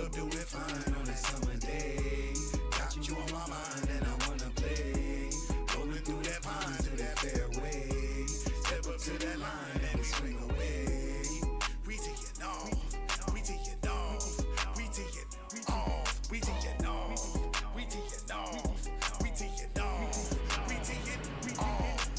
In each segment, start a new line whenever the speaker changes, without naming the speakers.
up doing fine on that summer day. Got you on my mind and I wanna play. Rolling through that pine to that fairway. Step up to that line and we swing away. We take it off, we take it off, we take it off, we take it off, we take it off, we take it off, we take it off.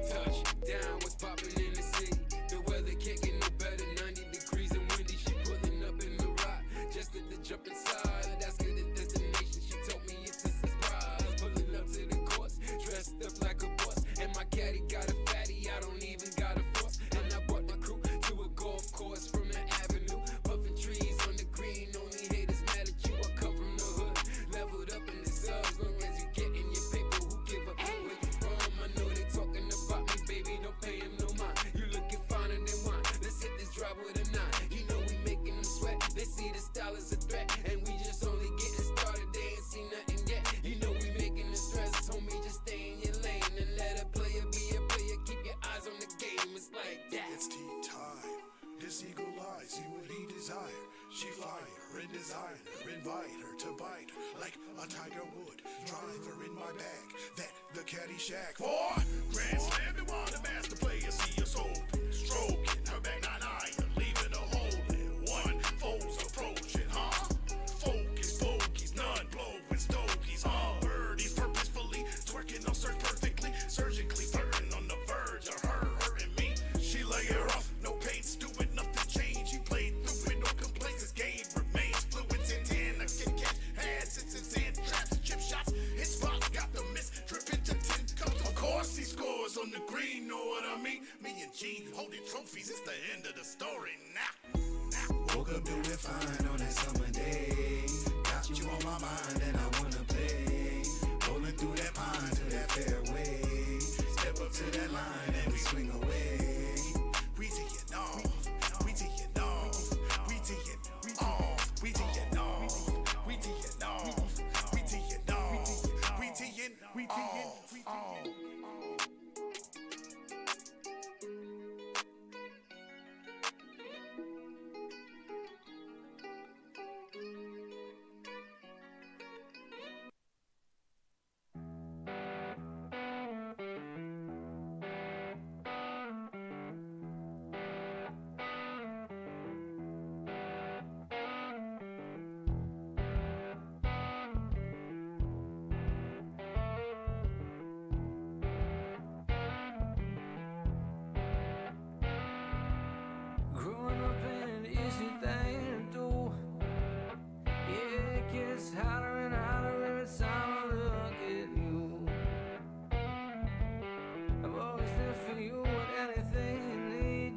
Touchdown, what's poppin' in the city? The weather can't get no better, 90 degrees and windy. She pulling up in the rock, just at the jump inside. Ask her the destination, she told me it's a surprise. Pulling up to the course, dressed up like a boss. And my caddy got a fatty, I don't even got a force. And I brought my crew to a golf course from the avenue. Puffin' trees on the green, only haters mad at you. I come from the hood, leveled up in the subs. Long as you get in your paper, who give a where you from? I know they talking about me, baby, don't pay him no mind. You looking finer than wine, let's hit this drive with a 9. You know we making them sweat, they see the style as a threat. And we just only getting started, they ain't seen nothing yet. You know we making them stress, homie, just stay in your lane. And let a player be a player, keep your eyes on the game, it's like that.
It's tea time, this eagle lies, see what he desire. She fire and desire her, invite her to bite her like a tiger would. Drive her in my bag, that the caddy shack. For Grand Slam, they want a master player, see us open. Stroking her back, 9 iron, leaving a hole in one. Foes approaching, huh? Focus, bogeys, none blowing stogies, huh? Birdies purposefully twerking on search perfectly, surgically flirting on the verge of her hurting me. She lay her off, no paints, doing nothing change. He played through it, no complaints. This game remains fluid. 10-10, I can catch ads, and traps, chip shots, hit spots, got the miss, dripping to 10 cups. Of course, he scores on the green, know what I mean? Me and G holding trophies, it's the end of the story now. Woke up doing fine on that summer day. Got you on my mind and I wanna play. Rolling through that pine to that fairway. Step up to that line and we swing away. We take it off, we take it off, we take it off, we take it off, we take it off, we take it off, we take it off.
Growing up ain't an easy thing to do. Yeah, it gets hotter and hotter every time I look at you. I've always there for you with anything you need.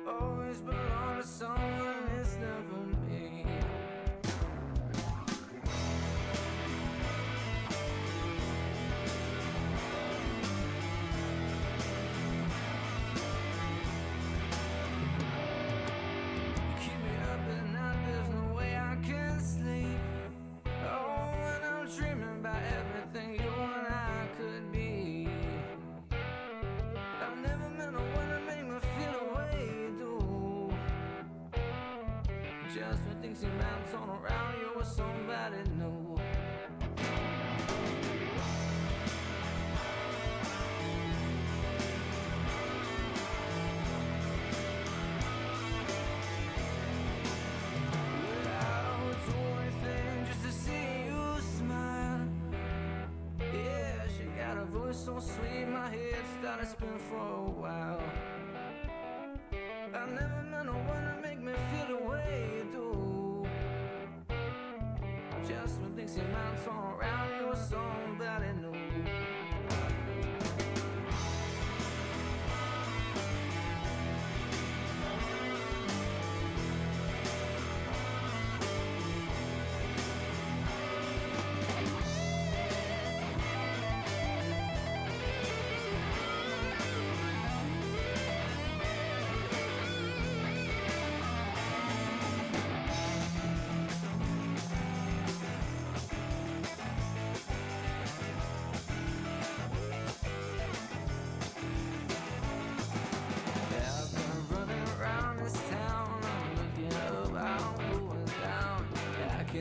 Always belong to someone, it's never me. Keep me up at night, there's no way I can sleep. Oh, when I'm dreaming about everything you and I could be. I've never met no one to make me feel the way you do. Just when things seem to turn around, you're with somebody new. I would do anything just to see you smile. Yeah, she got a voice so sweet, my head started spinning for a while. I never met no one to make me feel the way you do. Just when things seem to turn around, you're somebody new.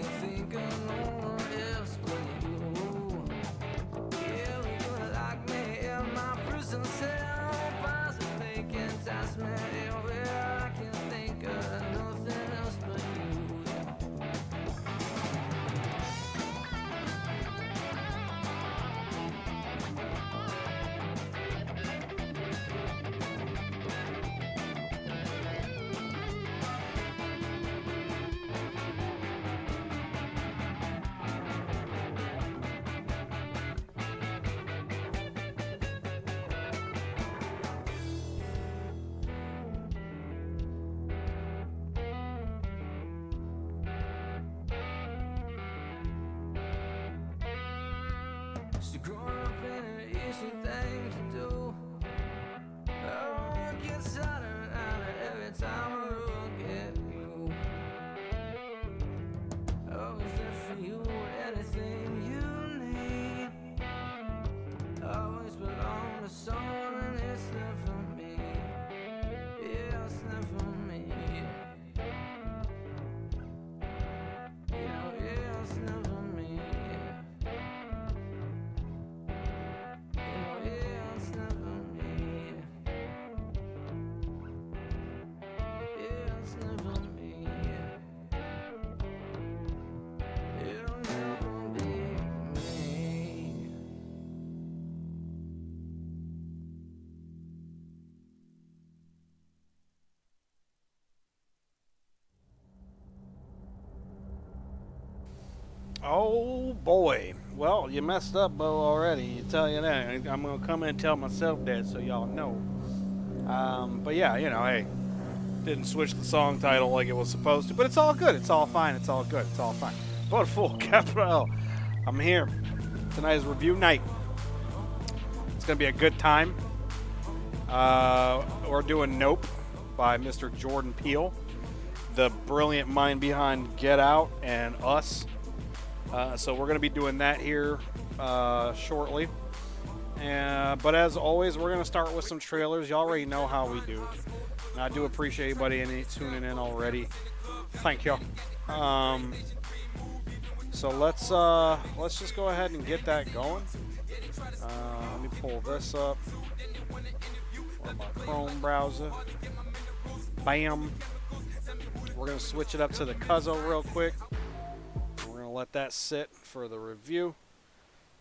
can't think of no one else but you. Yeah, we could lock me in my prison cell, pass a fake enticement. Yeah, I can't think of nothing else but you. So growing up ain't an easy thing to do. Oh, it gets harder and harder every time I look at you. Oh, is there for you anything you need? Always belong to someone and it's never me. Yeah, it's never me. Yeah, it's never me. It's never me. It's never me. It'll never be me.
Oh boy. Well, you messed up, Bo, already. I tell you that. I'm gonna come in and tell myself that so y'all know. But yeah, you know, hey, didn't switch the song title like it was supposed to, but it's all good. It's all fine. It's all good. It's all fine. But FooL, capital L. I'm here. Tonight is review night. It's gonna be a good time. We're doing Nope by Mr. Jordan Peele, the brilliant mind behind Get Out and Us. So we're going to be doing that here shortly. But as always, we're going to start with some trailers. Y'all already know how we do. And I do appreciate anybody tuning in already. Thank you. So let's just go ahead and get that going. Let me pull this up for my Chrome browser. Bam. We're going to switch it up to the Cuzzo real quick. Let that sit for the review.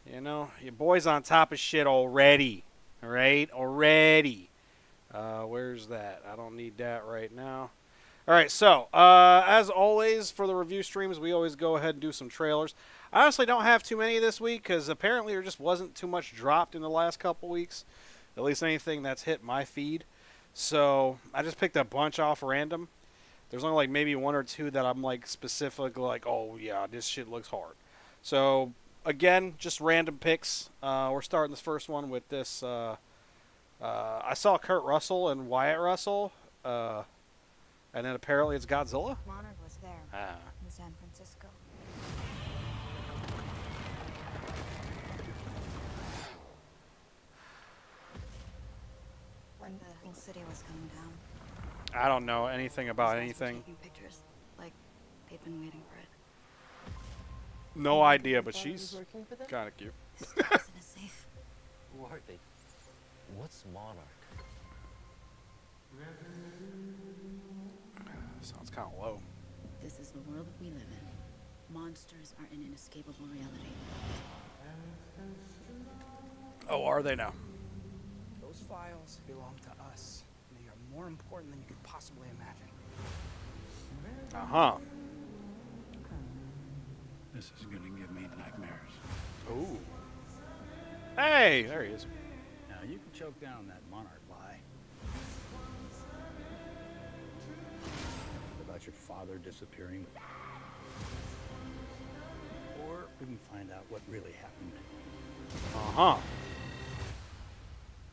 You know, your boy's on top of shit already. All right, already. Where's that? I don't need that right now. All right, so as always for the review streams, we always go ahead and do some trailers. I honestly don't have too many this week because apparently there just wasn't too much dropped in the last couple weeks. At least anything that's hit my feed. So I just picked a bunch off random. There's only like maybe one or two that I'm like specifically like, oh yeah, this shit looks hard. So again, just random picks. We're starting this first one with this. I saw Kurt Russell and Wyatt Russell, and then apparently it's Godzilla.
Monarch was there in San Francisco. When the whole city was coming down.
I don't know anything about
These guys were
anything.
taking pictures, like they'd been waiting for it.
No idea, but she's kind of cute.
This place isn't safe.
Who are they? What's Monarch?
Sounds kind of low.
This is the world we live in. Monsters are an inescapable reality.
Oh, are they now?
Those files belong to us. They are more important than you could possibly imagine.
Uh-huh.
This is gonna give me nightmares.
Ooh. Hey, there he is.
Now you can choke down that Monarch lie. About your father disappearing. Or we can find out what really happened
Uh-huh.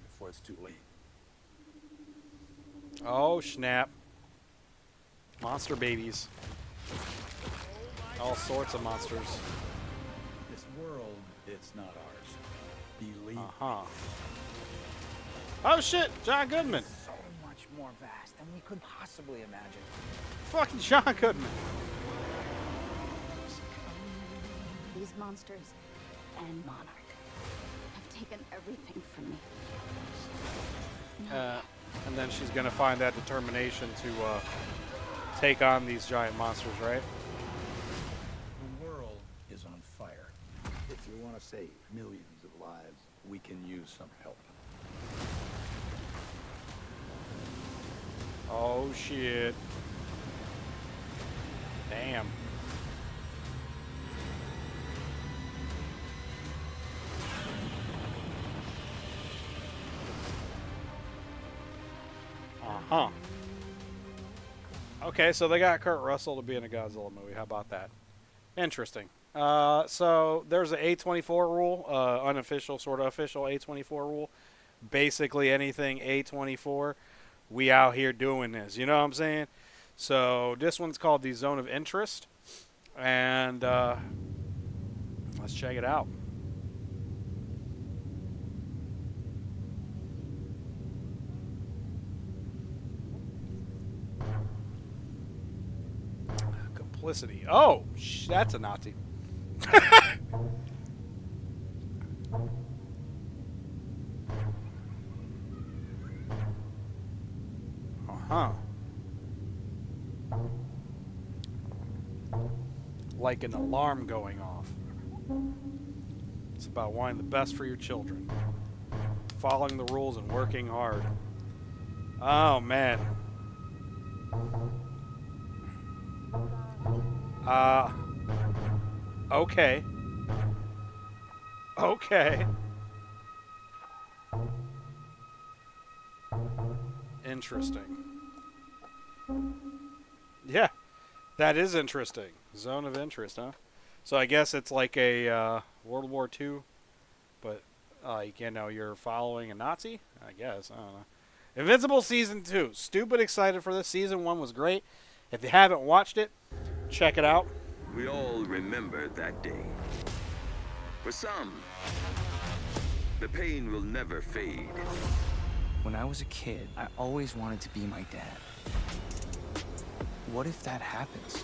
before it's too late.
Oh, snap. Monster babies. All sorts of monsters.
This world, it's not ours. Believe
Uh-huh. Oh, shit. John Goodman.
So much more vast than we could possibly imagine.
Fucking John Goodman.
These monsters and Monarch have taken everything from me.
And then she's going to find that determination to take on these giant monsters, right?
The world is on fire. If you want to save millions of lives, we can use some help.
Oh, shit. Damn. Uh-huh. Okay, so they got Kurt Russell to be in a Godzilla movie. How about that? Interesting. So there's an A24 rule, unofficial, sort of official A24 rule. Basically anything A24, we out here doing this. You know what I'm saying? So this one's called the Zone of Interest. And let's check it out. Complicity. Oh, that's a Nazi. Uh-huh. Like an alarm going off. It's about wanting the best for your children. Following the rules and working hard. Oh, man. Okay. Okay. Interesting. Yeah, that is interesting. Zone of interest, huh? So I guess it's like a World War II, but you know, you're following a Nazi? I guess. I don't know. Invincible Season 2. Stupid excited for this. Season 1 was great. If you haven't watched it, check it out.
We all remember that day. For some, the pain will never fade.
When I was a kid, I always wanted to be my dad. What if that happens?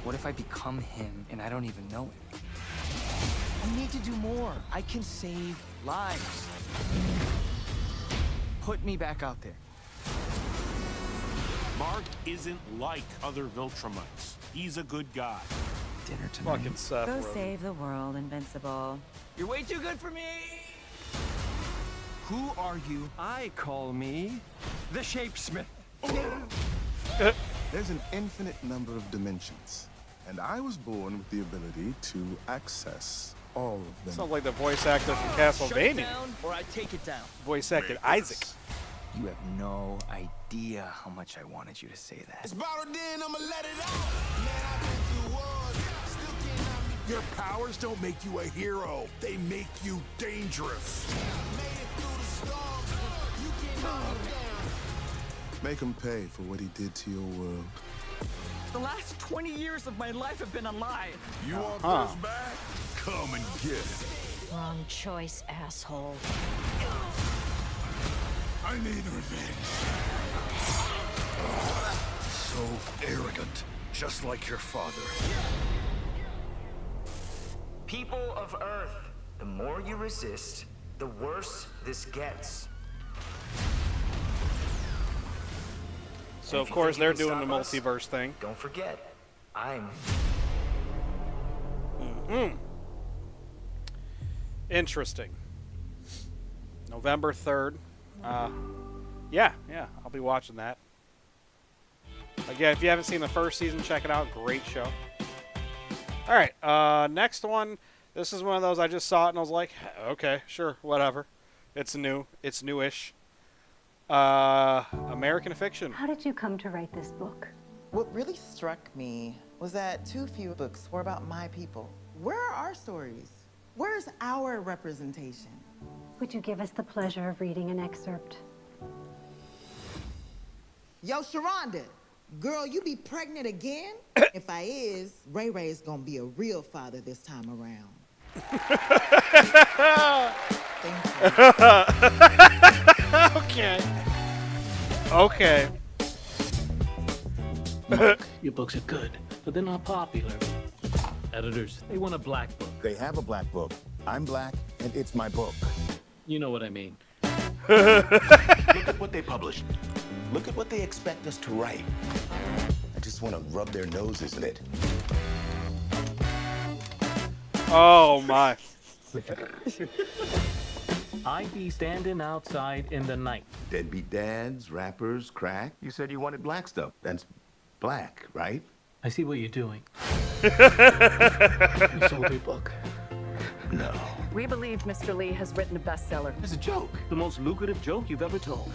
What if I become him and I don't even know it? I need to do more. I can save lives. Put me back out there.
Mark isn't like other Viltrumites. He's a good guy.
Dinner tonight.
Fucking Seth
Go
Rogen.
save the world, Invincible.
You're way too good for me! Who are you?
I call me the Shapesmith.
There's an infinite number of dimensions, and I was born with the ability to access all of them.
Sounds like the voice actor from Castlevania.
Shut it down, or I take it down.
Voice acted Isaac.
You have no idea how much I wanted you to say that.
It's bottled in, I'ma let it out. Man, I've been through wars, still can't knock me.
Your powers don't make you a hero. They make you dangerous.
Made it through the storms, you can't knock me down.
Make him pay for what he did to your world.
The last 20 years of my life have been a lie.
You want this back? Come and get it.
Wrong choice, asshole.
I need revenge. So arrogant, just like your father.
People of Earth, the more you resist, the worse this gets.
So, of course, they're doing the multiverse thing.
Don't forget, I'm...
Interesting. November 3rd. Yeah, I'll be watching that. Again, if you haven't seen the first season, check it out. Great show. All right, next one. This is one of those I just saw it and I was like, okay, sure, whatever. It's new. It's newish. American Fiction.
How did you come to write this book?
What really struck me was that too few books were about my people. Where are our stories? Where's our representation?
Would you give us the pleasure of reading an excerpt?
Yo, Sharonda, girl, you be pregnant again? If I is, Ray Ray's gonna be a real father this time around.
Okay. Okay.
Look, your books are good, but they're not popular. Editors, they want a black book.
They have a black book. I'm black, and it's my book.
You know what I mean.
Look at what they published. Look at what they expect us to write. I just want to rub their noses in it.
Oh my.
I be standing outside in the night.
Deadbeat dads, rappers, crack. You said you wanted black stuff. That's black, right?
I see what you're doing.
You sold your book. No.
We believe Mr. Lee has written a bestseller.
It's a joke.
The most lucrative joke you've ever told.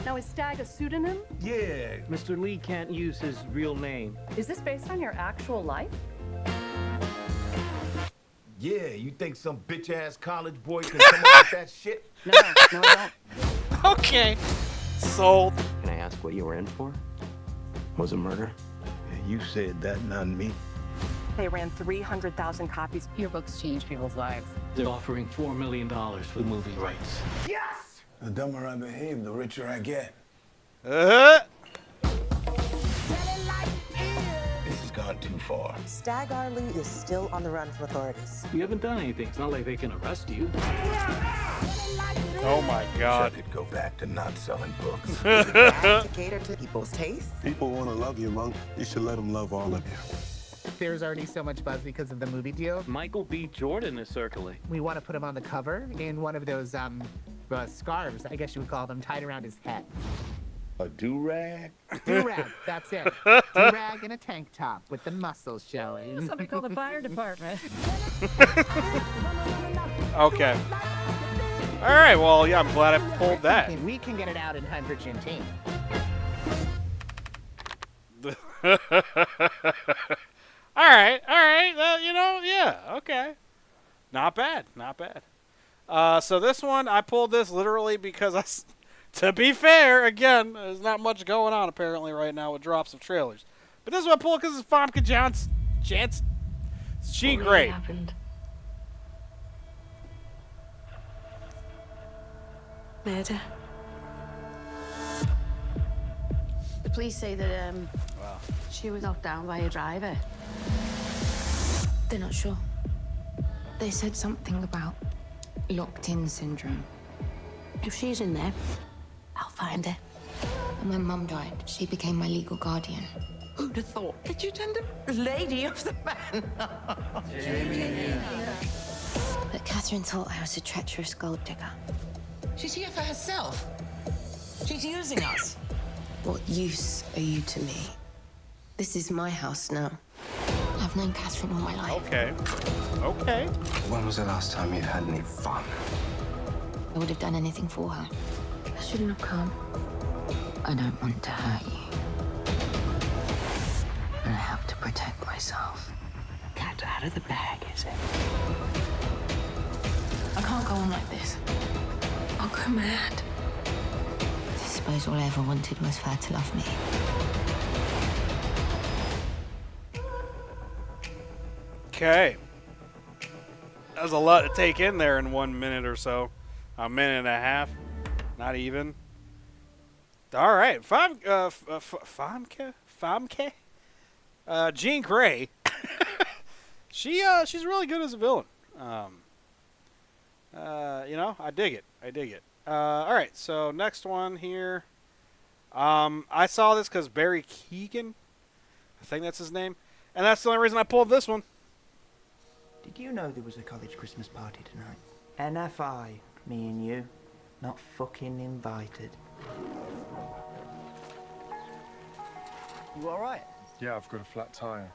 Now, is Stag a pseudonym?
Yeah.
Mr. Lee can't use his real name.
Is this based on your actual life?
Yeah, you think some bitch-ass college boy can come up with that shit?
No, I don't.
Okay. Sold.
Can I ask what you were in for? Was it murder?
Yeah, you said that, not me.
They ran 300,000 copies.
Your books change people's lives.
They're offering $4 million for the movie rights.
Yes!
The dumber I behave, the richer I get.
This has gone too far.
Stag Arley is still on the run from authorities.
You haven't done anything. It's not like they can arrest you.
Oh my God.
I could go back to not selling books.
To cater to people's taste.
People want to love you, Monk. You should let them love all of you.
There's already so much buzz because of the movie deal.
Michael B. Jordan is circling.
We want to put him on the cover in one of those scarves, I guess you would call them, tied around his head.
A do-rag?
Do-rag, that's it. Do-rag and a tank top with the muscles showing.
Something called the fire department.
Okay. All right. Well, yeah, I'm glad I pulled that.
We can get it out in Argentina.
All right. You know, yeah. Okay. Not bad. Not bad. So this one, I pulled this literally because to be fair, again, there's not much going on apparently right now with drops of trailers. But this one I pulled because it's Famke Janssen. It's Jean Grey.
Happened. Murder.
The police say that
Wow.
she was knocked down by a driver. They're not sure. They said something about locked-in syndrome. If she's in there, I'll find her. And when Mum died, she became my legal guardian.
Who'd have thought that you'd end up lady of the man?
But Catherine thought I was a treacherous gold digger.
She's here for herself. She's using us.
What use are you to me? This is my house now. I've known Catherine all my life.
Okay. Okay.
When was the last time you had any fun?
I would have done anything for her. I shouldn't have come. I don't want to hurt you. And I have to protect myself.
Cat out of the bag, is it?
I can't go on like this. I'll go mad. I suppose all I ever wanted was for her to love me.
Okay. That was a lot to take in there in 1 minute or so. A minute and a half. Not even. All right. Famke? Jean Grey. She's really good as a villain. You know, I dig it. All right. So next one here. I saw this because Barry Keoghan, I think that's his name, and that's the only reason I pulled this one.
Did you know there was a college Christmas party tonight? NFI, me and you, not fucking invited.
You alright?
Yeah, I've got a flat tire.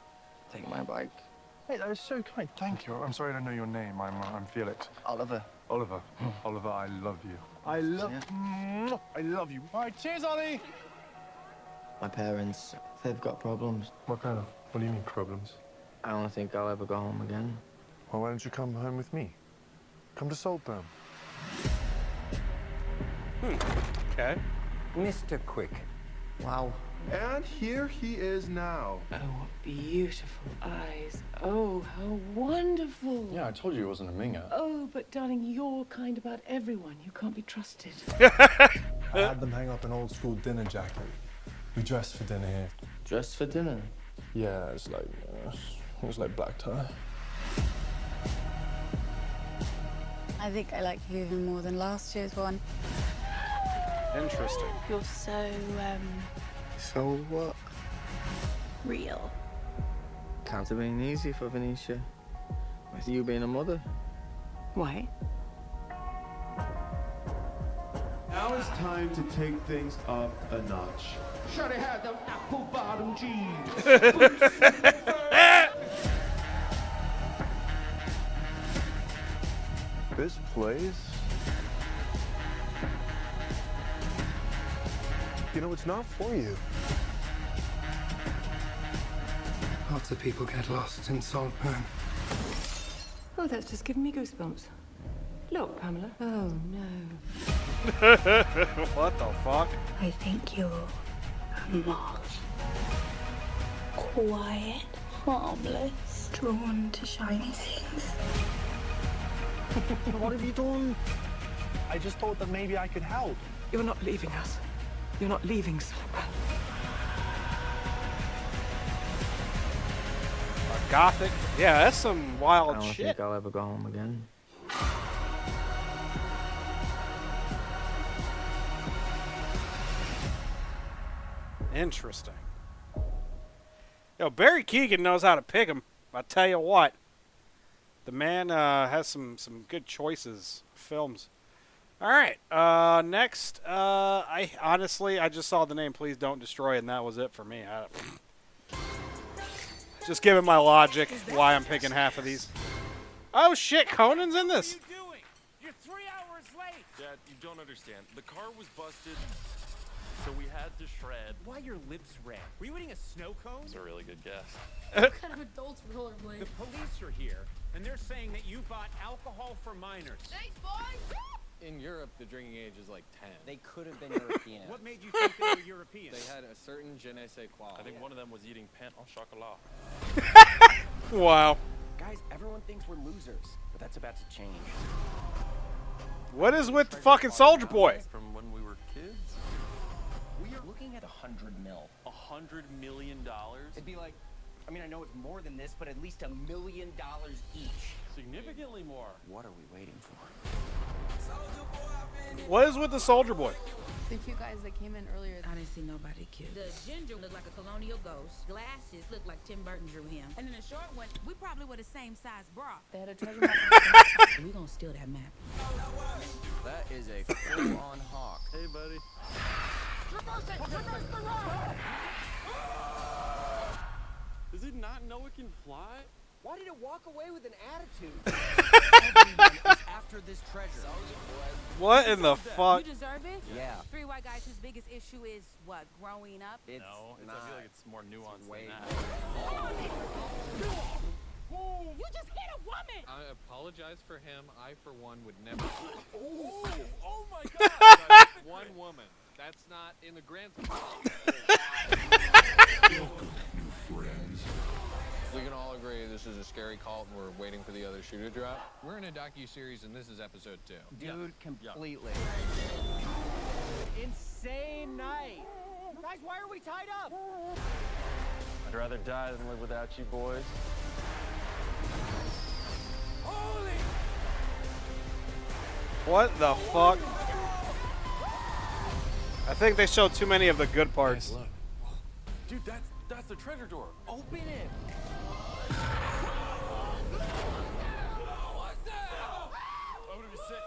Take my bike.
Hey, that is so kind. Thank you. I'm sorry I don't know your name. I'm Felix.
Oliver.
Oliver. Oliver, I love you. I love you. All right, cheers, Ollie.
My parents, they've got problems.
What kind of? What do you mean problems?
I don't think I'll ever go home again.
Well, why don't you come home with me? Come to Saltburn.
Okay.
Mr. Quick. Wow.
And here he is now.
Oh, what beautiful eyes. Oh, how wonderful.
Yeah, I told you it wasn't a minger.
Oh, but darling, you're kind about everyone. You can't be trusted.
I had them hang up an old school dinner jacket. We dressed for dinner here.
Dressed for dinner?
Yeah, it's like It was like black tie.
I think I like you even more than last year's one.
Interesting.
You're so,
So what?
real.
Can't have been easy for Venetia. With you being a mother.
Why?
Now it's time to take things up a notch. Shawty had them apple bottom jeans.
This place? You know, it's not for you.
Lots of people get lost in Saltburn.
Oh, that's just giving me goosebumps. Look, Pamela. Oh, no.
What the fuck?
I think you're a moth. Quiet, harmless, drawn to shiny things.
What have you done? I just thought that maybe I could help.
You're not leaving us. You're not leaving Saltburn.
Gothic? Yeah, that's some wild
I don't
shit.
think I'll ever go home again.
Interesting. Yo, Barry Keoghan knows how to pick 'em. I tell you what. The man has some good choices of films. All right. Next, I honestly just saw the name Please Don't Destroy, and that was it for me. Just giving my logic why I'm picking half of these. Oh shit, Conan's in this.
What are you doing? You're 3 hours late.
Dad, you don't understand. The car was busted, so we had to shred.
Why are your lips red? Were you eating a snow cone?
That's a really good guess.
What kind of adults rollerblade? The police are here, and they're saying that you bought alcohol for minors. Thanks, boys.
In Europe, the drinking age is like 10.
They could have been European.
What made you think they were European?
They had a certain je ne sais quoi.
I think one of them was eating pain au chocolat.
Wow.
Guys, everyone thinks we're losers, but that's about to change.
What is with the fucking Soldier Boy?
From when we were kids?
We are looking at 100 mil.
$100 million?
It'd be like, I mean, I know it's more than this, but at least $1 million each.
Significantly more.
What are we waiting for?
What is with the Soldier Boy?
The cute guys that came in earlier.
I didn't see nobody cute. The ginger looked like a colonial ghost. Glasses looked like Tim Burton drew him. And then the short one, we probably were the same size bra.
They had a treasure map.
We gonna steal that map.
That is a full-on hawk.
Hey, buddy. Does it not know it can fly?
Why did it walk away with an attitude?
Everyone is after this treasure.
What in the fuck?
You deserve it?
Yeah.
Three white guys whose biggest issue is, what, growing up?
I feel like it's more nuanced than that.
You just hit a woman!
I apologize for him. I, for one, would never.
Oh my god!
One woman. That's not in the grand. We can all agree this is a scary cult and we're waiting for the other shoe to drop. We're in a docu-series and this is episode 2.
Dude, completely.
Insane night. Guys, why are we tied up?
I'd rather die than live without you boys.
What the fuck? I think they showed too many of the good parts.
Dude, that's the treasure door. Open it.
I'm gonna be sick.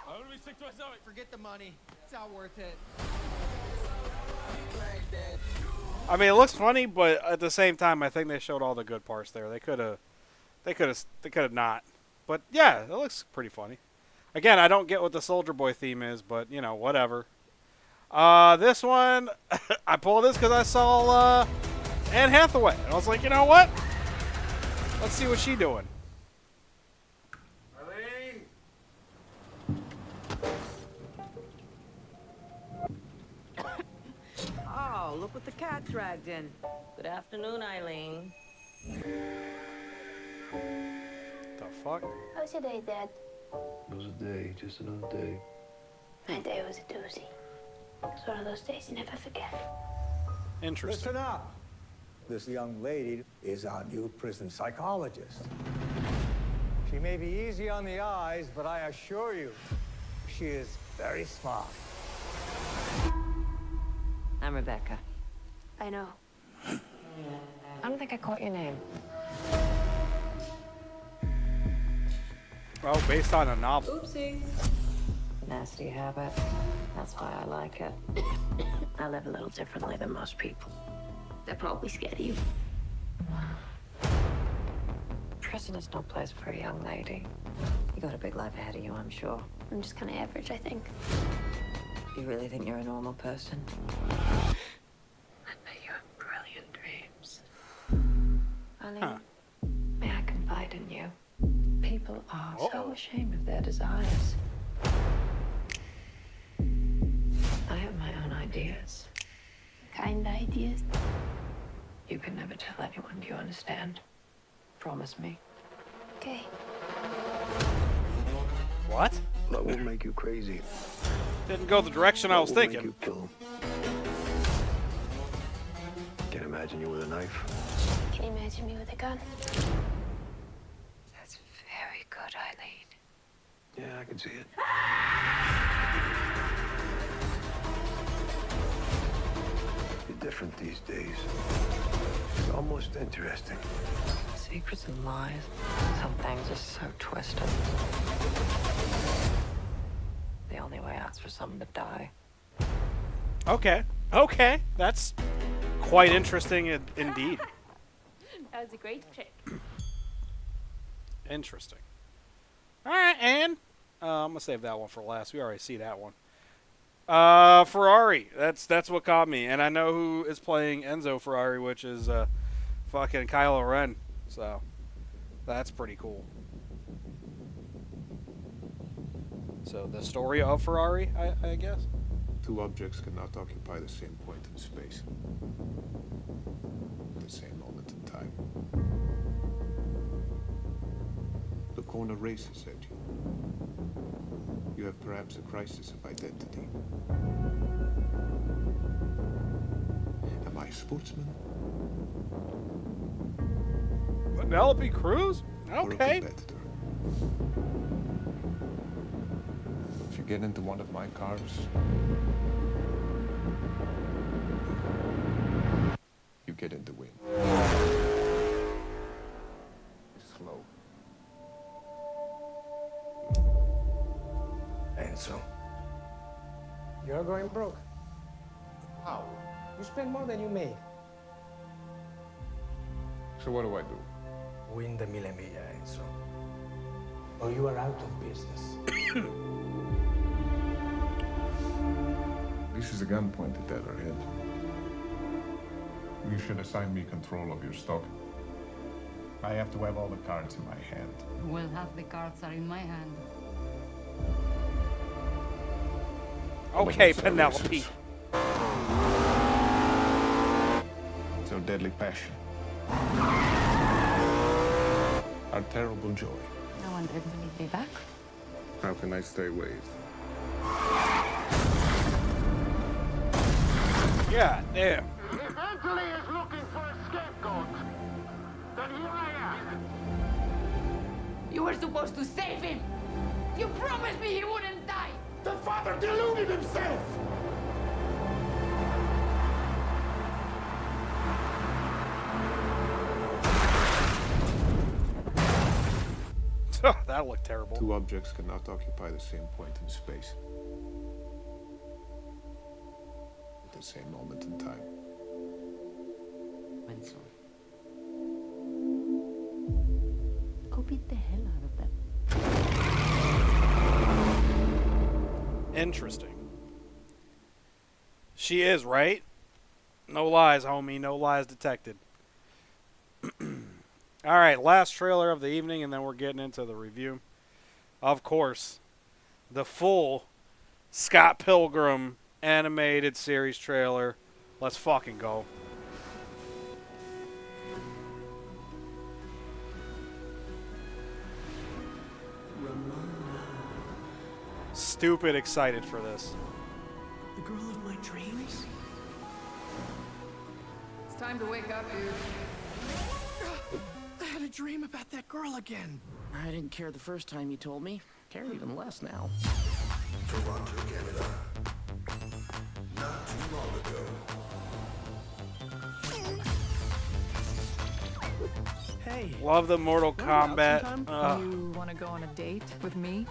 I'm gonna be sick to my stomach. Forget the money. It's not worth it.
I mean, it looks funny, but at the same time, I think they showed all the good parts there. They could have not. But yeah, it looks pretty funny. Again, I don't get what the Soldier Boy theme is, but you know, whatever. This one, I pulled this because I saw Anne Hathaway, and I was like, you know what? Let's see what she's doing.
Oh, look what the cat dragged in. Good afternoon, Eileen.
The fuck?
How's your day, Dad?
It was a day, just another day.
My day was a doozy. It's one of those days you never forget.
Interesting.
Listen up. This young lady
is our new prison psychologist. She may be easy on the eyes, but I assure you, she is very smart.
I'm Rebecca.
I know. I don't think I caught your name.
Oh, based on a novel.
Oopsie. Nasty habit. That's why I like it. I live a little differently than most people. They're probably scared of you. Prison is no place for a young lady. You got a big life ahead of you, I'm sure.
I'm just kind of average, I think.
You really think you're a normal person?
I bet you have brilliant dreams. Eileen, may I confide in you? People are so ashamed of their desires. I have my own ideas. Kind ideas? You can never tell anyone, do you understand? Promise me. Okay.
What?
Love will make you crazy.
Didn't go the direction I was
Love will make
thinking.
you kill him. Can't imagine you with a knife.
Can you imagine me with a gun? That's very good, Eileen.
Yeah, I can see it. You're different these days. It's almost interesting.
Secrets and lies. Some things are so twisted. The only way out's for someone to die.
Okay. Okay. That's quite interesting indeed.
That was a great trick.
Interesting. All right, and I'm gonna save that one for last. We already see that one. Ferrari. That's what caught me, and I know who is playing Enzo Ferrari, which is fucking Kylo Ren. So that's pretty cool. So the story of Ferrari, I guess.
Two objects cannot occupy the same point in space at the same moment in time. The corner races at you. You have perhaps a crisis of identity. Am I a sportsman?
Penelope Cruz?
Or a
Okay.
competitor? If you get into one of my cars, you get in the win. Slow.
Enzo, you're going broke. How? You spend more than you make.
So what do I do?
Win the Mille Miglia, Enzo. Or you are out of business.
This is a gun pointed at our head. You should assign me control of your stock. I have to have all the cards in my hand.
Well, half the cards are in my hand.
Okay, Penelope.
So deadly passion. Our terrible joy.
No one did need me back.
How can I stay away?
God damn.
If Anthony is looking for a scapegoat, then here I am.
You were supposed to save him. You promised me he wouldn't die.
The father deluded himself.
That looked terrible.
Two objects cannot occupy the same point in space at the same moment in time.
Enzo. Go beat the hell out of them.
Interesting. She is, right? No lies, homie. No lies detected. All right, last trailer of the evening, and then we're getting into the review. Of course, the full Scott Pilgrim animated series trailer. Let's fucking go. Stupid excited for this.
The girl of my dreams?
It's time to wake up, dude.
dream about that girl again.
I didn't care the first time you told me. Care even less now.
Toronto, Canada. Not too long ago.
Hey.
Love the Mortal Kombat.
You want to go on a date with me?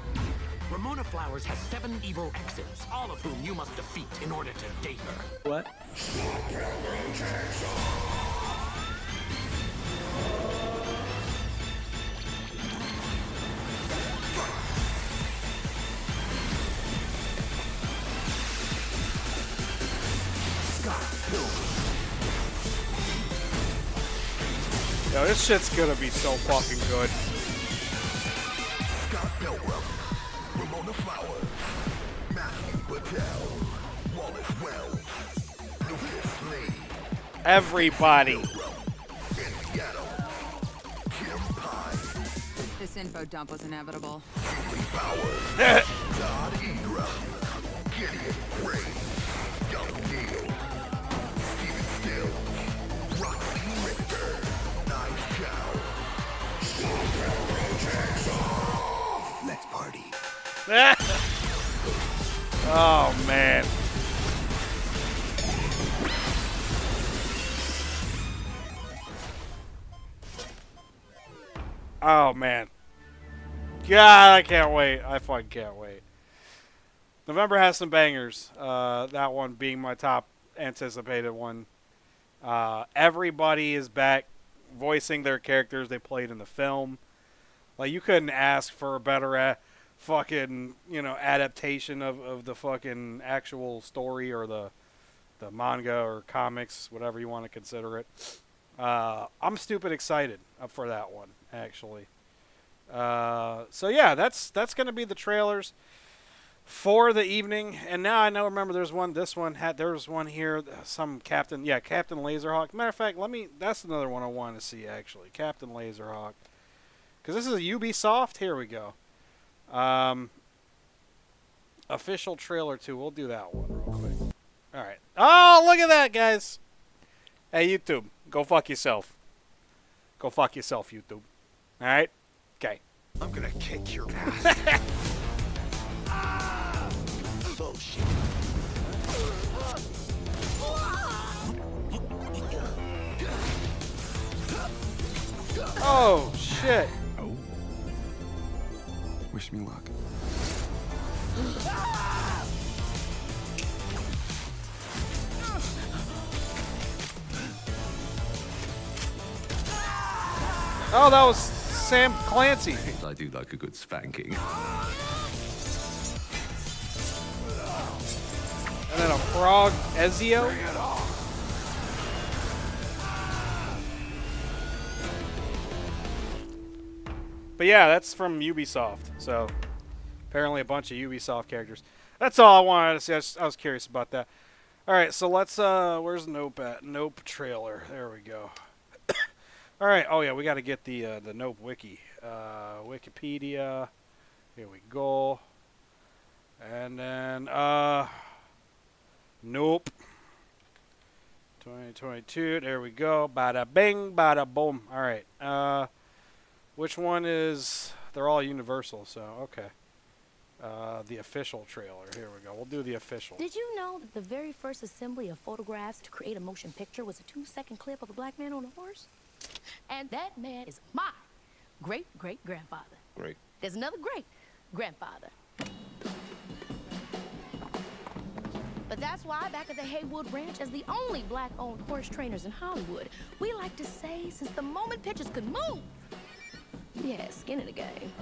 Ramona Flowers has 7 evil exes, all of whom you must defeat in order to date her.
What?
Yo, this shit's gonna be so fucking good.
Scott Pilgrim, Ramona Flowers, Matthew Patel, Wallace Wells, Lucas Lee,
Everybody.
This info dump was inevitable.
Powers, Todd Ingram, Gideon Gray, Young Neal, Steven Still, Roxy Richter, Knife Chow. Let's party.
Oh man. Oh man. God, I can't wait. I fucking can't wait. November has some bangers. That one being my top anticipated one. Everybody is back voicing their characters they played in the film. Like, you couldn't ask for a better fucking, adaptation of the fucking actual story or the manga or comics, whatever you want to consider it. I'm stupid excited for that one, actually. So yeah, that's going to be the trailers for the evening. And now I know, remember, there's one here, some Captain Laserhawk. Matter of fact, that's another one I want to see, actually. Captain Laserhawk. Because this is a Ubisoft. Here we go. Official trailer 2. We'll do that one real quick. Alright. Oh, look at that, guys. Hey, YouTube. Go fuck yourself. Go fuck yourself, YouTube. Alright? Okay.
I'm gonna kick your ass. Bullshit.
Oh, shit.
Oh. Wish me luck.
Oh, that was Sam Clancy.
I do like a good spanking.
And then a frog, Ezio. But yeah, that's from Ubisoft. So apparently a bunch of Ubisoft characters. That's all I wanted to see. I was curious about that. All right, so let's. Where's Nope at? Nope trailer. There we go. All right. Oh yeah, we got to get the Nope wiki. Wikipedia. Here we go. And then Nope. 2022. There we go. Bada bing, bada boom. All right. Which one is? They're all Universal, so okay. The official trailer. Here we go. We'll do the official.
Did you know that the very first assembly of photographs to create a motion picture was a 2-second clip of a black man on a horse? And that man is my great-great-grandfather.
Great.
There's another great-grandfather. But that's why back at the Haywood Ranch, as the only black-owned horse trainers in Hollywood, we like to say, since the moment pictures could move, we had skin in the game.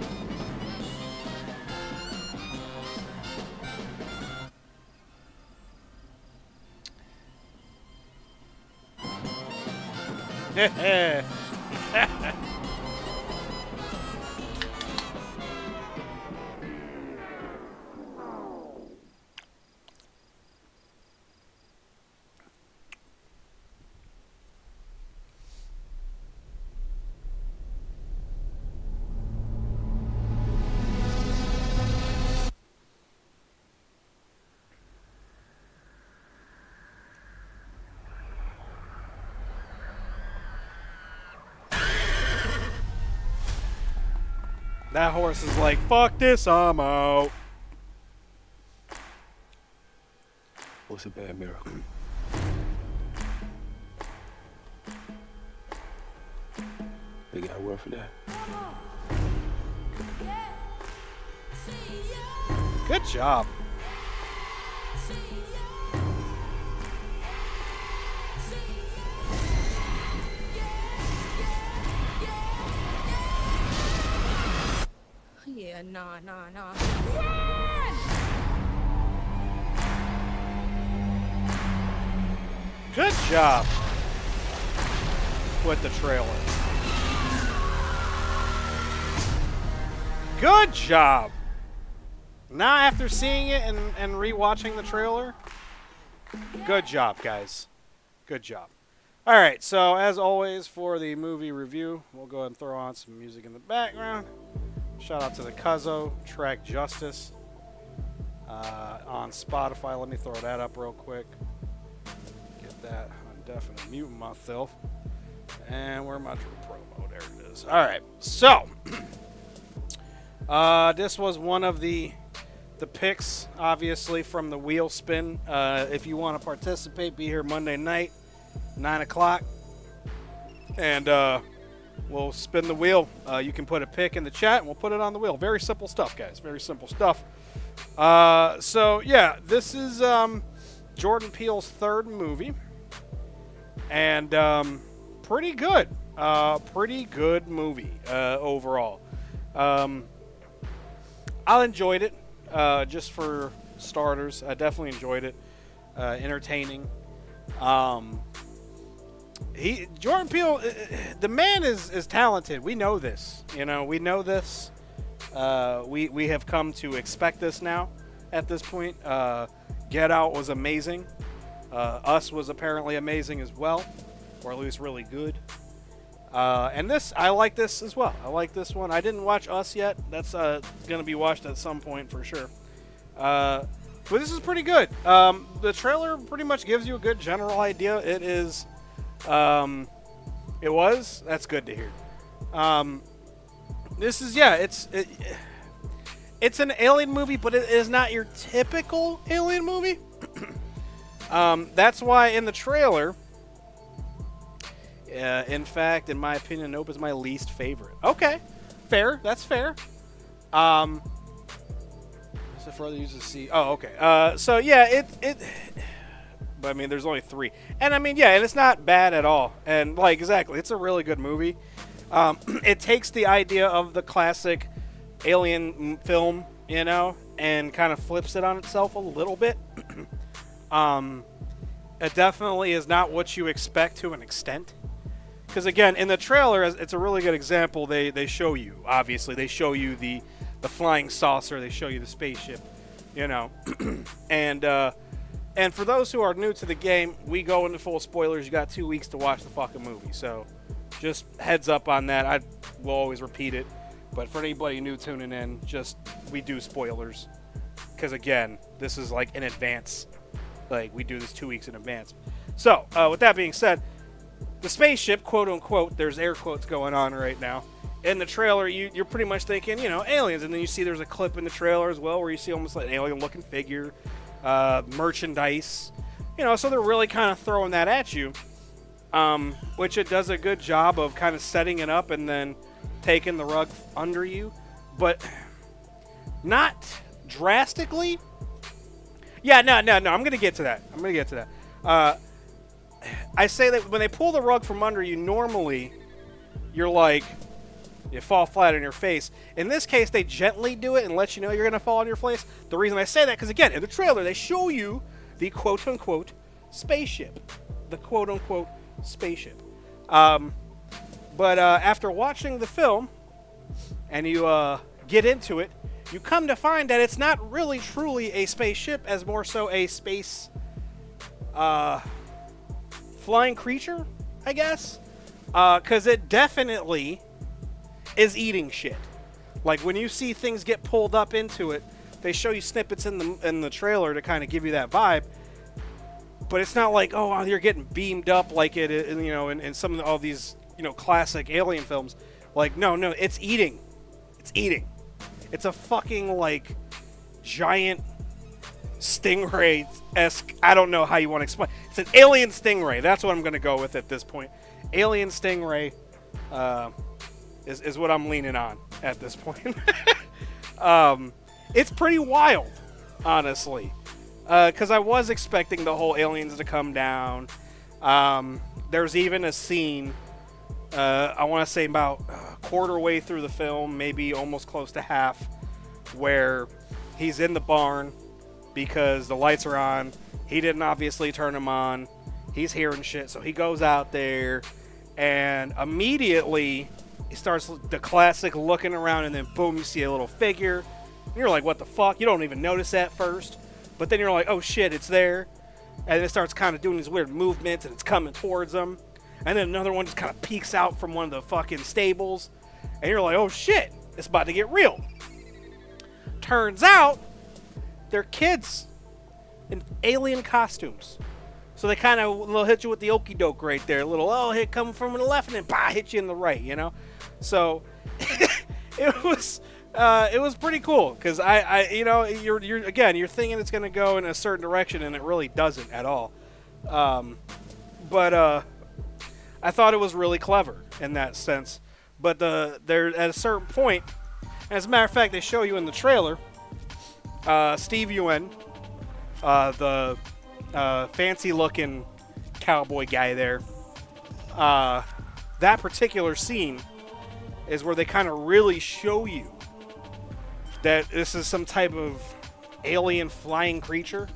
That horse is like, fuck this, I'm out.
What's a bad miracle? They got a word for that.
Good job.
Yeah, nah.
Good job with the trailer. Good job. Now after seeing it and rewatching the trailer, good job, guys. Good job. All right, so as always for the movie review, we'll go ahead and throw on some music in the background. Shout out to the Cuzzo, Track Justice on Spotify. Let me throw that up real quick. Get that. I'm definitely muting myself. And where my promo? There it is. All right, so this was one of the picks, obviously, from the wheel spin. If you want to participate, be here Monday night, 9 o'clock. And we'll spin the wheel. You can put a pick in the chat, and we'll put it on the wheel. Very simple stuff, guys. Very simple stuff. So, yeah, this is Jordan Peele's third movie. And pretty good. Pretty good movie overall. I enjoyed it. Just for starters, I definitely enjoyed it. Entertaining. Jordan Peele, the man is talented. We know this. You know, we know this. We have come to expect this now. At this point, Get Out was amazing. Us was apparently amazing as well, or at least really good. And this, I like this as well. I like this one. I didn't watch Us yet. That's going to be watched at some point for sure. But this is pretty good. The trailer pretty much gives you a good general idea. It is, that's good to hear. This is, yeah, it's an alien movie, but it is not your typical alien movie. That's why in the trailer, in fact, in my opinion, Nope is my least favorite. Okay, fair. That's fair. So further uses C. Oh, okay. So yeah, but I mean, there's only 3, and I mean, yeah, and it's not bad at all. And like exactly, it's a really good movie. It takes the idea of the classic alien film, you know, and kind of flips it on itself a little bit. It definitely is not what you expect to an extent. Because again, in the trailer, it's a really good example. They show you, obviously, they show you the flying saucer. They show you the spaceship, you know. And for those who are new to the game, we go into full spoilers. You got 2 weeks to watch the fucking movie. So just heads up on that. I will always repeat it. But for anybody new tuning in, we do spoilers. Because again, this is like in advance. Like we do this 2 weeks in advance. So with that being said, the spaceship, quote unquote, there's air quotes going on right now. In the trailer, you're pretty much thinking, you know, aliens. And then you see there's a clip in the trailer as well where you see almost like an alien-looking figure, merchandise. You know, so they're really kind of throwing that at you, which it does a good job of kind of setting it up and then taking the rug under you. But not drastically. Yeah, no. I'm going to get to that. I say that when they pull the rug from under you, normally you're like, you fall flat on your face. In this case, they gently do it and let you know you're going to fall on your face. The reason I say that, because again, in the trailer, they show you the quote-unquote spaceship. The quote-unquote spaceship. But after watching the film, and you get into it, you come to find that it's not really truly a spaceship, as more so a space flying creature, I guess. Because it definitely is eating shit. Like when you see things get pulled up into it, they show you snippets in the trailer to kind of give you that vibe. But it's not like, oh, you're getting beamed up like it, you know, in some of all these, you know, classic alien films. Like, no, it's eating It's eating. It's a fucking, like, giant stingray-esque. I don't know how you want to explain. It's an alien stingray. That's what I'm going to go with at this point. Alien stingray is what I'm leaning on at this point. It's pretty wild, honestly. Because I was expecting the whole aliens to come down. There's even a scene, I want to say about a quarter way through the film, maybe almost close to half, where he's in the barn because the lights are on. He didn't obviously turn them on. He's hearing shit, so he goes out there, and immediately he starts the classic looking around, and then boom, you see a little figure. And you're like, what the fuck? You don't even notice that first. But then you're like, oh shit, it's there. And it starts kind of doing these weird movements, and it's coming towards them. And then another one just kind of peeks out from one of the fucking stables. And you're like, oh shit, it's about to get real. Turns out, they're kids in alien costumes. So they kind of will hit you with the okie doke right there. A little, oh, hit coming from the left, and then bah, hit you in the right, you know? So it was pretty cool, because I you know, you're thinking it's gonna go in a certain direction, and it really doesn't at all. But I thought it was really clever in that sense. But there at a certain point, as a matter of fact, they show you in the trailer, Steve Ewan, the fancy-looking cowboy guy there. That particular scene is where they kind of really show you that this is some type of alien flying creature,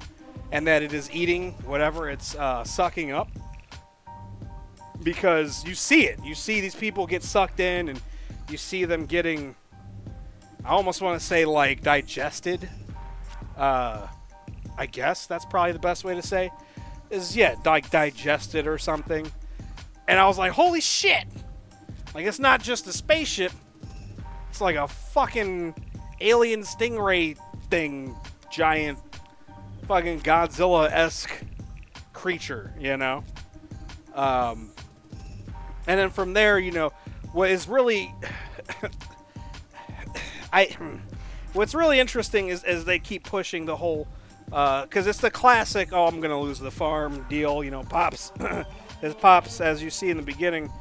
and that it is eating whatever it's sucking up. Because you see it. You see these people get sucked in, and you see them getting, I almost want to say, like, digested. I guess that's probably the best way to say. Is, yeah, like, digested or something. And I was like, holy shit! Like, it's not just a spaceship. It's like a fucking alien stingray thing, giant fucking Godzilla-esque creature, you know? And then from there, you know, what is really what's really interesting is they keep pushing the whole, because it's the classic, oh, I'm gonna lose the farm deal, you know. Pops his pops, as you see in the beginning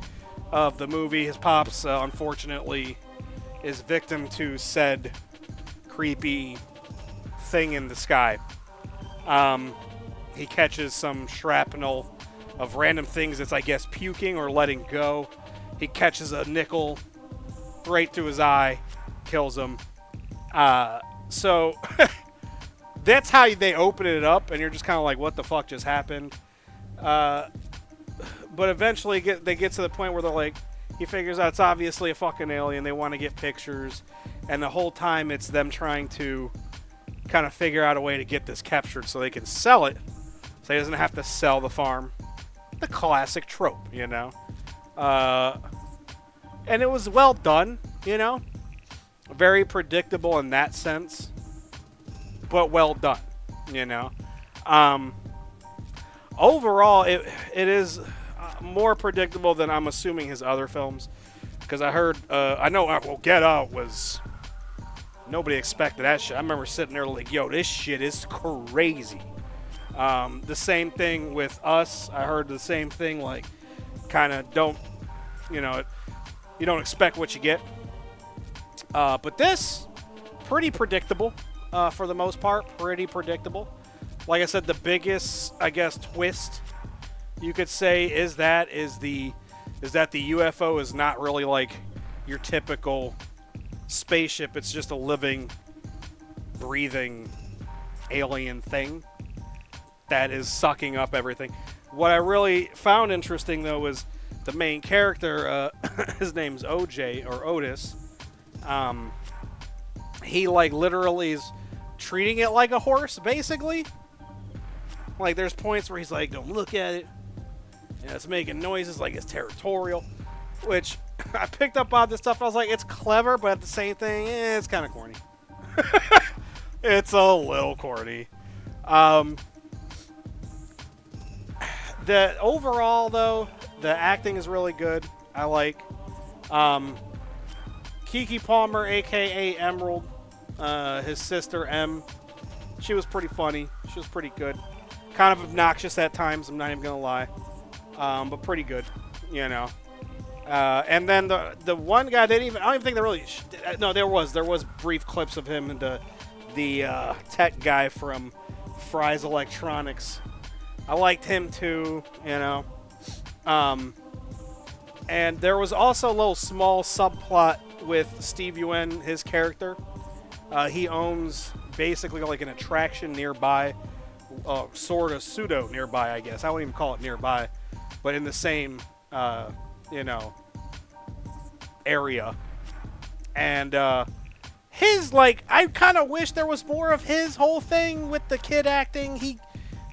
of the movie, his pops unfortunately is victim to said creepy thing in the sky. He catches some shrapnel of random things that's, I guess, puking or letting go. He catches a nickel right through his eye, kills him. So that's how they open it up, and you're just kind of like, what the fuck just happened? But eventually they get to the point where they're like, he figures out it's obviously a fucking alien. They want to get pictures, and the whole time it's them trying to kind of figure out a way to get this captured so they can sell it, so he doesn't have to sell the farm. The classic trope, you know. And it was well done, you know. Very predictable in that sense, but well done, you know. Overall, it is more predictable than I'm assuming his other films, because I heard, I know, well, Get Out was, nobody expected that shit. I remember sitting there like, yo, this shit is crazy. The same thing with Us. I heard the same thing, like, kind of don't, you know, you don't expect what you get. But this, pretty predictable for the most part. Pretty predictable. Like I said, the biggest, I guess, twist you could say is that the UFO is not really like your typical spaceship. It's just a living, breathing alien thing that is sucking up everything. What I really found interesting, though, was the main character, his name's OJ, or Otis. He, like, literally is treating it like a horse, basically. Like, there's points where he's like, don't look at it. And it's making noises like it's territorial. Which, I picked up on this stuff, and I was like, it's clever, but at the same thing, it's kind of corny. It's a little corny. The overall, though, the acting is really good. I like. Keke Palmer, a.k.a. Emerald, his sister, M. She was pretty funny. She was pretty good. Kind of obnoxious at times, I'm not even going to lie. But pretty good, you know. And then the one guy, I don't even think they really, no, there was brief clips of him and the tech guy from Fry's Electronics. I liked him too, you know. And there was also a little small subplot with Steve Yuen, his character. He owns basically like an attraction nearby, sort of pseudo nearby, I guess. I wouldn't even call it nearby, but in the same, you know, area. And his, like, I kind of wish there was more of his whole thing with the kid acting.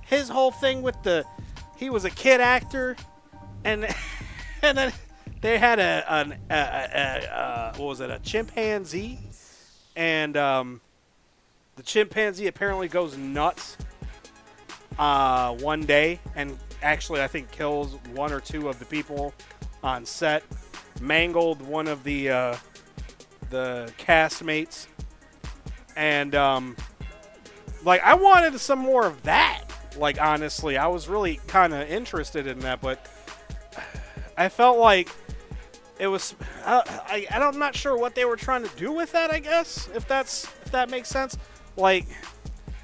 His whole thing with he was a kid actor, and and then they had what was it, a chimpanzee, and the chimpanzee apparently goes nuts one day, and actually I think kills one or two of the people on set, mangled one of the castmates, and like I wanted some more of that. Like, honestly, I was really kind of interested in that, but I felt like it was I'm not sure what they were trying to do with that, I guess, if that makes sense. Like,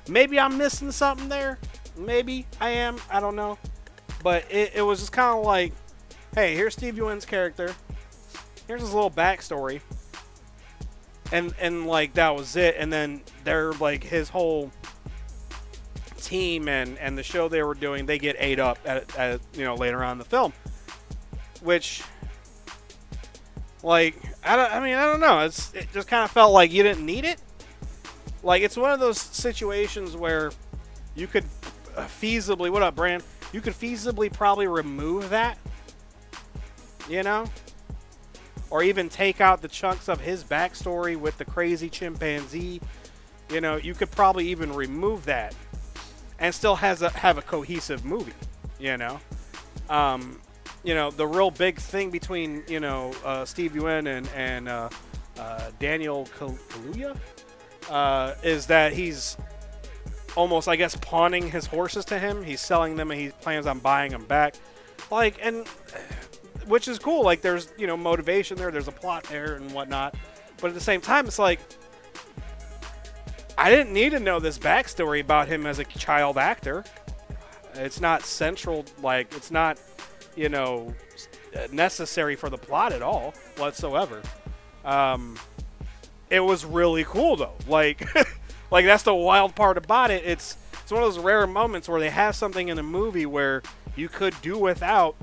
maybe I'm missing something there. Maybe I am. I don't know. But it was just kind of like, hey, here's Steve Yuen's character. Here's his little backstory. And like, that was it. And then they're like, his whole team and the show they were doing, they get ate up at you know, later on in the film. Which, like, I don't know. It just kind of felt like you didn't need it. Like, it's one of those situations where you could feasibly, what up, Brand? You could feasibly probably remove that, you know? Or even take out the chunks of his backstory with the crazy chimpanzee. You know, you could probably even remove that and still have a cohesive movie, you know? You know, the real big thing between, you know, Steve Yuen and Daniel Kaluuya is that he's almost, I guess, pawning his horses to him. He's selling them and he plans on buying them back. Like, and which is cool. Like, there's, you know, motivation there. There's a plot there and whatnot. But at the same time, it's like, I didn't need to know this backstory about him as a child actor. It's not central, like, it's not, you know, necessary for the plot at all whatsoever. It was really cool though. Like, like, that's the wild part about it. It's one of those rare moments where they have something in a movie where you could do without,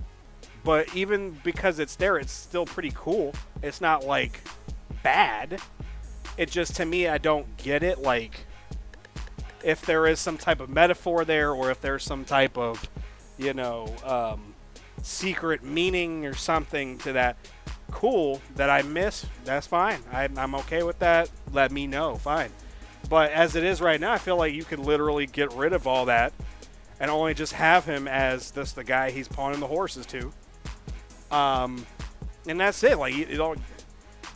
but even because it's there, it's still pretty cool. It's not like bad. It just, to me, I don't get it. Like, if there is some type of metaphor there, or if there's some type of, you know, secret meaning or something to that, cool, that I miss, that's fine. I'm okay with that. Let me know, fine. But as it is right now, I feel like you could literally get rid of all that and only just have him as this the guy he's pawning the horses to. And that's it. Like, you know,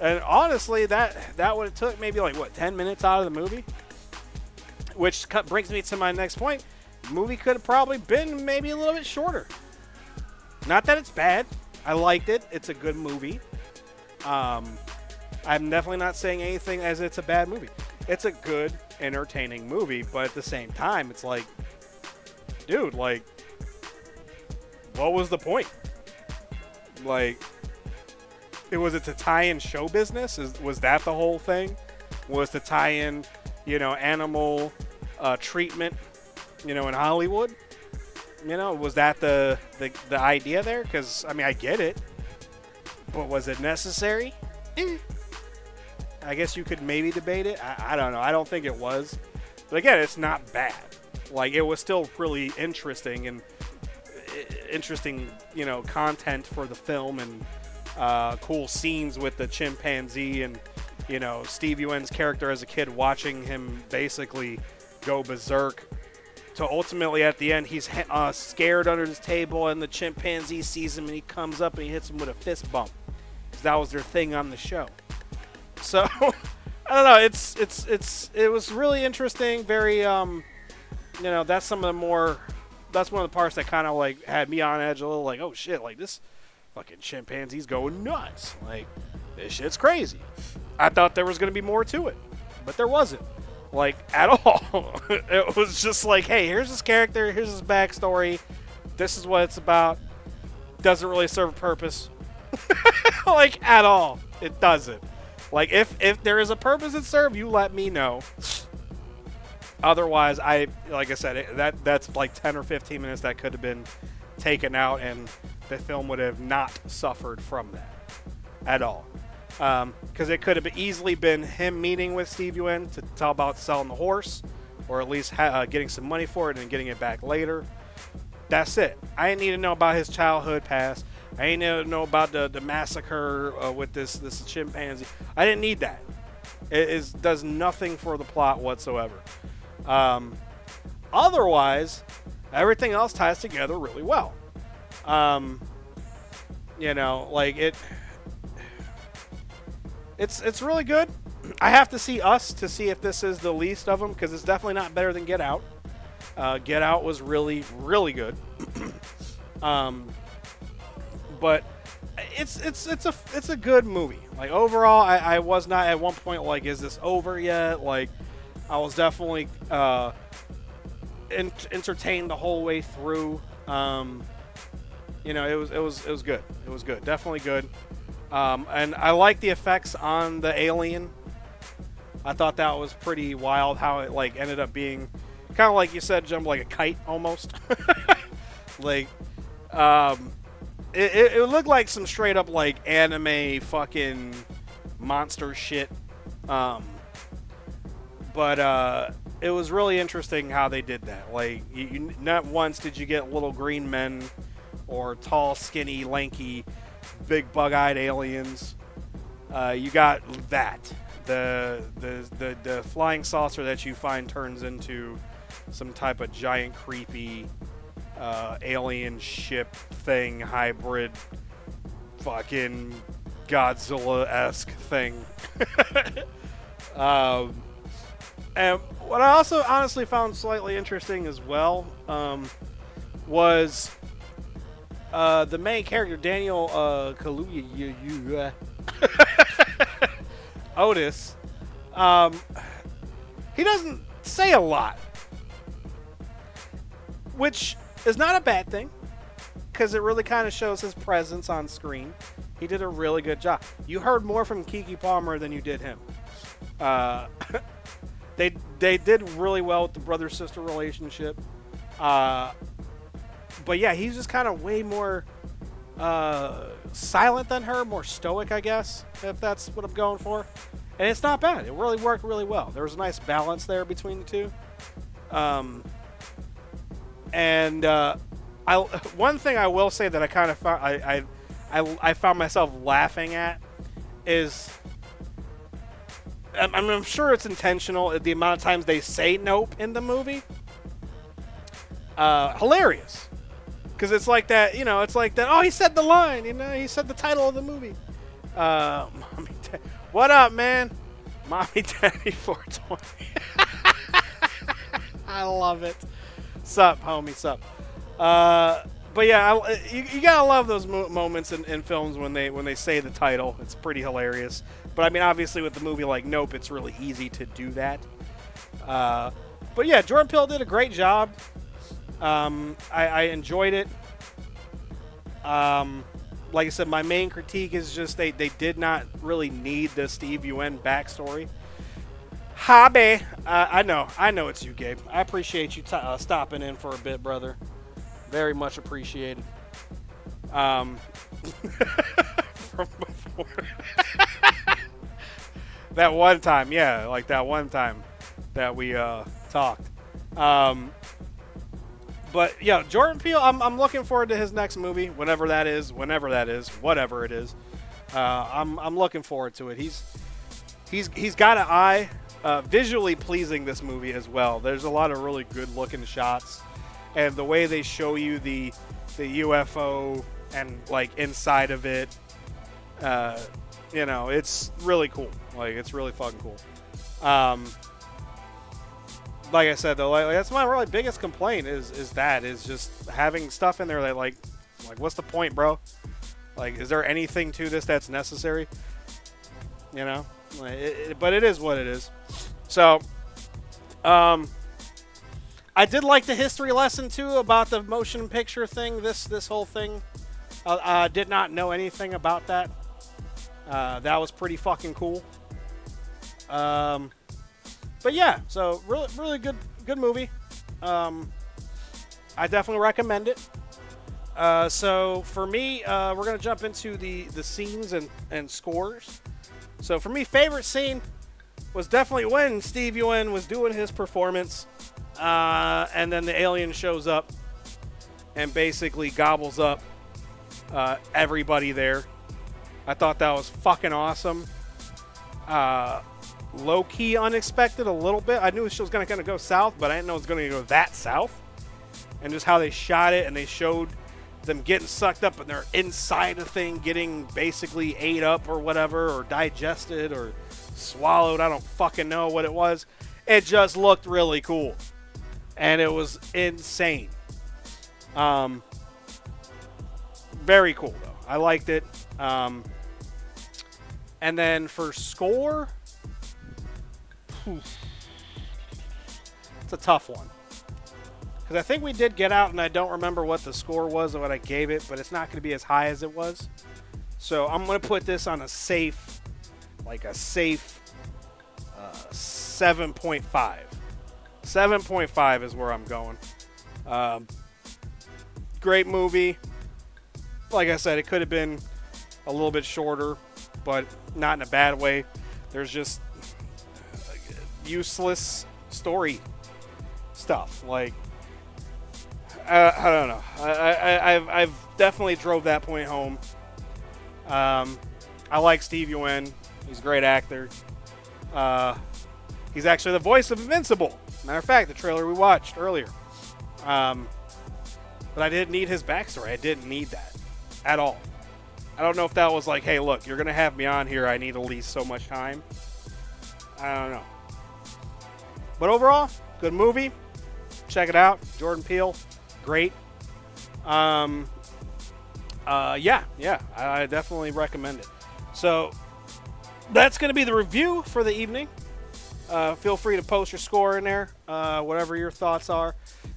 and honestly, that would have took maybe like, what, 10 minutes out of the movie? Which brings me to my next point. The movie could have probably been maybe a little bit shorter. Not that it's bad. I liked it. It's a good movie. I'm definitely not saying anything as it's a bad movie. It's a good, entertaining movie, but at the same time, it's like, dude, like, what was the point? Like, was it to tie in show business? Was that the whole thing? Was to tie in, you know, animal treatment, you know, in Hollywood? You know, was that the idea there? Because, I mean, I get it. But was it necessary? I guess you could maybe debate it. I don't know. I don't think it was. But again, it's not bad. Like, it was still really interesting and interesting, you know, content for the film, and cool scenes with the chimpanzee and, you know, Steve Yuen's character as a kid, watching him basically go berserk. So ultimately, at the end, he's scared under his table, and the chimpanzee sees him, and he comes up and he hits him with a fist bump. Because that was their thing on the show. So I don't know. It was really interesting. Very that's some of the more. That's one of the parts that kind of like had me on edge a little. Like, oh shit! Like this fucking chimpanzee's going nuts. Like this shit's crazy. I thought there was gonna be more to it, but there wasn't. Like at all. It was just like, hey, here's this character. Here's his backstory. This is what it's about. Doesn't really serve a purpose. Like at all. It doesn't. Like if there is a purpose it serves, you let me know. Otherwise, like I said, that's like 10 or 15 minutes that could have been taken out, and the film would have not suffered from that at all. Because it could have easily been him meeting with Steve Ewan to tell about selling the horse, or at least getting some money for it and getting it back later. That's it. I didn't need to know about his childhood past. I didn't need to know about the massacre with this chimpanzee. I didn't need that. It does nothing for the plot whatsoever. Otherwise, everything else ties together really well. It's really good. I have to see Us to see if this is the least of them, because it's definitely not better than Get Out. Get Out was really, really good. But it's a good movie. Like overall, I was not at one point like, is this over yet? Like, I was definitely entertained the whole way through. It was good. It was good. Definitely good. And I like the effects on the alien. I thought that was pretty wild how it like ended up being kind of like you said, jump like a kite almost. Like, it looked like some straight up like anime fucking monster shit. But it was really interesting how they did that. Like, you not once did you get little green men or tall, skinny, lanky, big bug-eyed aliens. You got that. The flying saucer that you find turns into some type of giant, creepy alien ship thing, hybrid, fucking Godzilla-esque thing. And what I also honestly found slightly interesting as well was the main character, Daniel Kaluuya Otis. He doesn't say a lot, which is not a bad thing, because it really kind of shows his presence on screen. He did a really good job. You heard more from Keke Palmer than you did him. They did really well with the brother-sister relationship. But yeah, he's just kind of way more silent than her, more stoic, I guess, if that's what I'm going for. And it's not bad. It really worked really well. There was a nice balance there between the two. One thing I will say that I kind of found I found myself laughing at is, I'm sure it's intentional, the amount of times they say nope in the movie. Hilarious. Because it's like that, it's like that, oh, he said the line, he said the title of the movie. Mommy, what up, man? Mommy, Daddy 420. I love it. Sup, homie, sup. But yeah, you gotta love those moments in films when they say the title. It's pretty hilarious. But I mean, obviously with the movie like Nope, it's really easy to do that. But yeah, Jordan Peele did a great job. I enjoyed it. Like I said, my main critique is just they did not really need the Steve Ewan backstory. Hobby. I know it's you, Gabe. I appreciate you stopping in for a bit, brother. Very much appreciated. From before. That one time, yeah, like that one time that we talked. But yeah, Jordan Peele, I'm looking forward to his next movie, whatever that is, whatever it is. I'm looking forward to it. He's got an eye, visually pleasing, this movie as well. There's a lot of really good looking shots, and the way they show you the UFO and like inside of it, You know, it's really cool. Like, it's really fucking cool. Like I said, though, like that's my really biggest complaint is just having stuff in there that, like, what's the point, bro? Like, is there anything to this that's necessary? You know? But it is what it is. So, I did like the history lesson, too, about the motion picture thing, this whole thing. I did not know anything about that. That was pretty fucking cool. But yeah, so really good movie. I definitely recommend it. So for me, we're gonna jump into the scenes and scores. So for me, favorite scene was definitely when Steve Ewan was doing his performance, and then the alien shows up and basically gobbles up everybody there. I thought that was fucking awesome. Low-key unexpected a little bit. I knew it was going to go south, but I didn't know it was going to go that south. And just how they shot it, and they showed them getting sucked up, and they're inside the thing, getting basically ate up or whatever, or digested or swallowed. I don't fucking know what it was. It just looked really cool. And it was insane. Very cool, though. I liked it. And then for score, it's a tough one. Because I think we did Get Out, and I don't remember what the score was or what I gave it, but it's not going to be as high as it was. So I'm going to put this on a safe 7.5. 7.5 is where I'm going. Great movie. Like I said, it could have been a little bit shorter, but not in a bad way. There's just useless story stuff. Like, I don't know. I've definitely drove that point home. I like Steve Ewan. He's a great actor. He's actually the voice of Invincible. Matter of fact, the trailer we watched earlier. But I didn't need his backstory. I didn't need that at all. I don't know if that was like, hey, look, you're going to have me on here. I need at least so much time. I don't know. But overall, good movie. Check it out. Jordan Peele, great. Yeah, I definitely recommend it. So that's going to be the review for the evening. Feel free to post your score in there, whatever your thoughts are,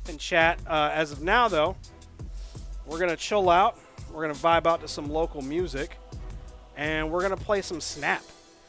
in chat. As of now, though, we're going to chill out. We're going to vibe out to some local music, and we're going to play some Snap.